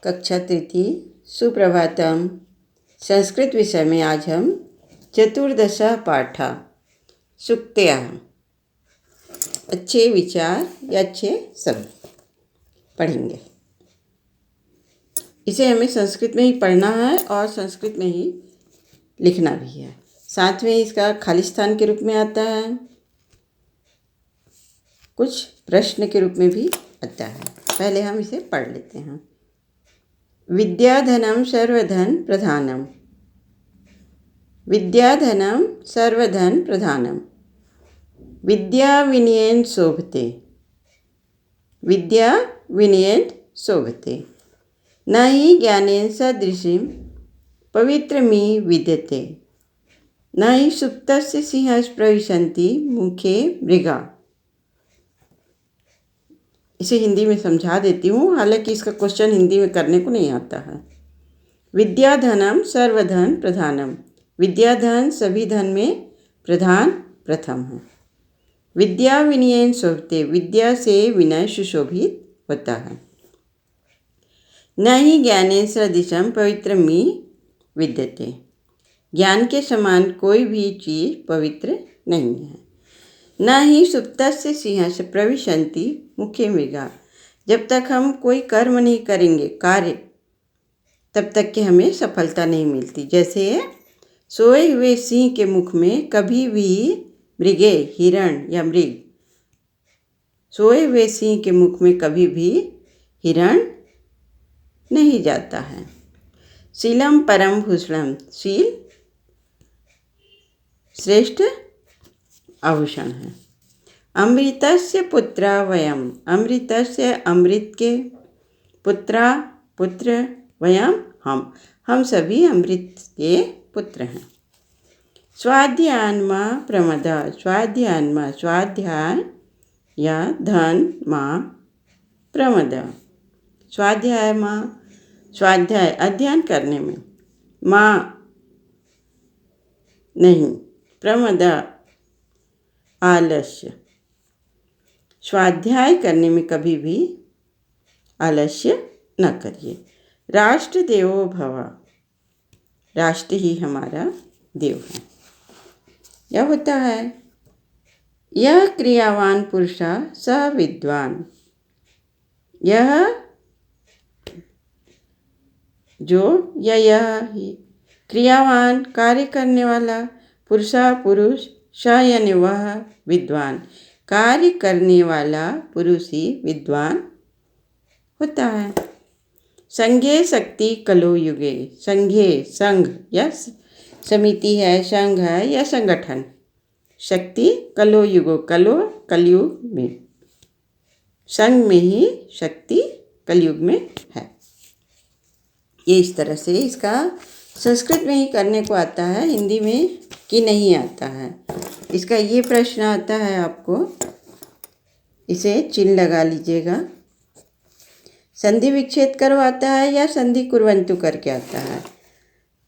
कक्षा तृतीय सुप्रभातम। संस्कृत विषय में आज हम चतुर्दश पाठा सुक्तया अच्छे विचार या अच्छे शब्द पढ़ेंगे। इसे हमें संस्कृत में ही पढ़ना है और संस्कृत में ही लिखना भी है। साथ में इसका खालिस्तान के रूप में आता है, कुछ प्रश्न के रूप में भी आता है। पहले हम इसे पढ़ लेते हैं। विद्याधनं सर्वधन प्रधानम। विद्याधनं सर्वधन प्रधानम। विद्या विनयेन शोभते। विद्या विनयेन शोभते। न हि ज्ञानेन सदृशीं पवित्रमी विद्यते। न हि सुप्तस्य सिंहस्य प्रविशन्ति मुखे मृगा। इसे हिंदी में समझा देती हूँ, हालांकि इसका क्वेश्चन हिंदी में करने को नहीं आता है। विद्याधनम सर्वधन प्रधानम। विद्याधन सभी धन में प्रधान प्रथम है। विद्या विनयेन शोभते। विद्या से विनय सुशोभित होता है। न ही ज्ञानेन सदृशं पवित्रमी विद्यते। ज्ञान के समान कोई भी चीज़ पवित्र नहीं है। न ही सुप्तस्य सिंहस्य प्रविशन्ति मुखे मृगा। जब तक हम कोई कर्म नहीं करेंगे कार्य, तब तक कि हमें सफलता नहीं मिलती। जैसे सोए हुए सिंह के मुख में कभी भी मृगे हिरण या मृग, सोए हुए सिंह के मुख में कभी भी हिरण नहीं जाता है। शीलम परम भूषणम। शील श्रेष्ठ आभूषण है। अमृतस्य पुत्रा वयम। अमृतस्य अमृत के, पुत्रा पुत्र, वयम हम सभी अमृत के पुत्र हैं। स्वाध्यायन्मा प्रमद। स्वाध्यायन्मा स्वाध्याय या धन माँ प्रमद। स्वाध्याय माँ स्वाध्याय अध्ययन करने में, माँ नहीं, प्रमद आलस्य। स्वाध्याय करने में कभी भी आलस्य न करिए। राष्ट्र देवो भव। राष्ट्र ही हमारा देव है। यह होता है यह क्रियावान पुरुषा स विद्वान। यह क्रियावान कार्य करने वाला, पुरुषा पुरुष, स यानी वह, विद्वान कार्य करने वाला पुरुष ही विद्वान होता है। संघे शक्ति कलो युगे। संघे संघ या समिति है, संघ है या संगठन। शक्ति कलो युगो। कलो कलयुग में, संघ में ही शक्ति कलयुग में है। ये इस तरह से इसका संस्कृत में ही करने को आता है, हिंदी में कि नहीं आता है। इसका ये प्रश्न आता है आपको, इसे चिन्ह लगा लीजिएगा। संधि विच्छेद करो आता है या संधि कुर्वन्तु करके आता है।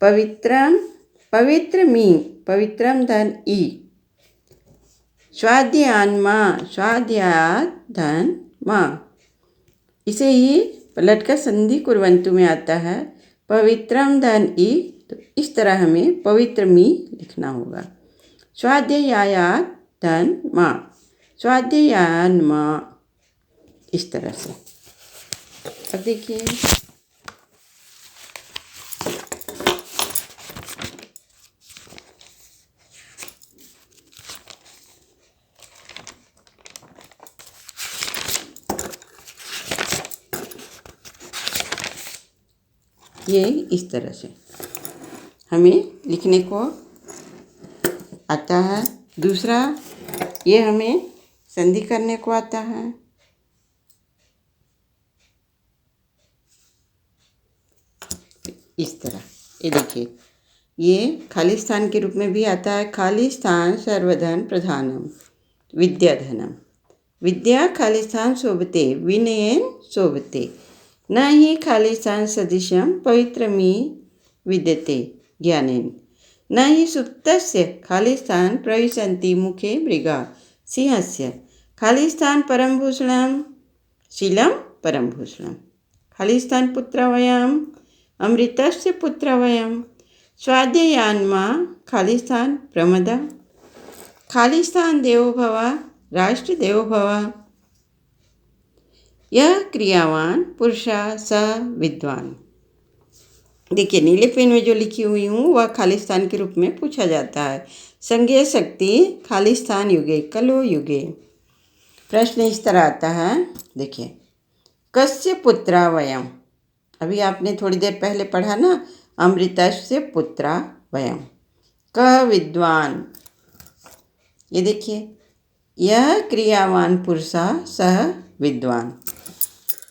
पवित्रम पवित्रमी, पवित्रम धन ई। स्वाध्यायन्मा स्वाध्यायात् धन माँ। इसे ही पलटकर संधि कुर्वन्तु में आता है। पवित्रम धन ई, तो इस तरह हमें पवित्र मी लिखना होगा। स्वाध्यायात् धन माँ, स्वाध्यायान् माँ, इस तरह से। अब देखिए, ये इस तरह से हमें लिखने को आता है। दूसरा, ये हमें संधि करने को आता है। इस तरह ये देखिए, ये खालिस्तान के रूप में भी आता है। खालिस्तान सर्वधन प्रधानम विद्याधनम। विद्या खालिस्तान शोभते विनयेन शोभते। न ही खालिस्तान सदृशं पवित्रमी विद्यते ज्ञानेन। न हि सुप्तस्य खालिस्तान प्रविशन्ति मुखे मृगा। सिंहस्य खालिस्तान परम भूषणम। शीलम परम भूषणम। खालिस्थान पुत्र वयम, अमृतस्य पुत्र वयम, स्वाध्यायान्मा खालिस्थान प्रमदा, खालिस्थान देवो भव, राष्ट्र देवो भव। यह क्रियावान पुरुषा स विद्वान। देखिए नीले पेन में जो लिखी हुई हूँ वह खालिस्थान के रूप में पूछा जाता है। संज्ञेय शक्ति खालिस्थान युगे कलो युगे। प्रश्न इस तरह आता है, देखिए कस्य पुत्रा वयम। अभी आपने थोड़ी देर पहले पढ़ा ना, अमृतस्य पुत्रा वयम। क विद्वान, ये देखिए यह क्रियावान पुरुषा सह विद्वान।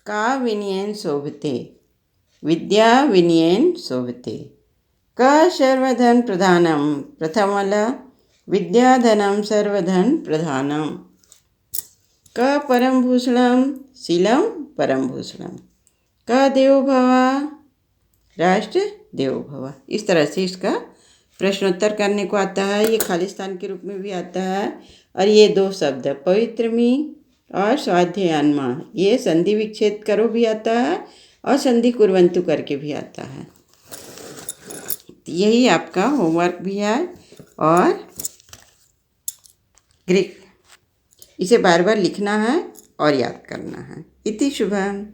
का विनयेन शोभते, विद्या विनयेन शोभते। क सर्वधन प्रधानम, प्रथम वाला विद्याधनम सर्वधन प्रधानम। क परम भूषणम, शीलम परम भूषणम। क देवो भव, राष्ट्र देवो भव। इस तरह से इसका प्रश्नोत्तर करने को आता है। ये खालिस्थान के रूप में भी आता है। और ये दो शब्द पवित्रमी और स्वाध्यायान्मा, ये संधि विच्छेद करो भी आता है और संधि कुर्वन्तु करके भी आता है। यही आपका होमवर्क भी है और ग्रीक इसे बार बार लिखना है और याद करना है। इति शुभम।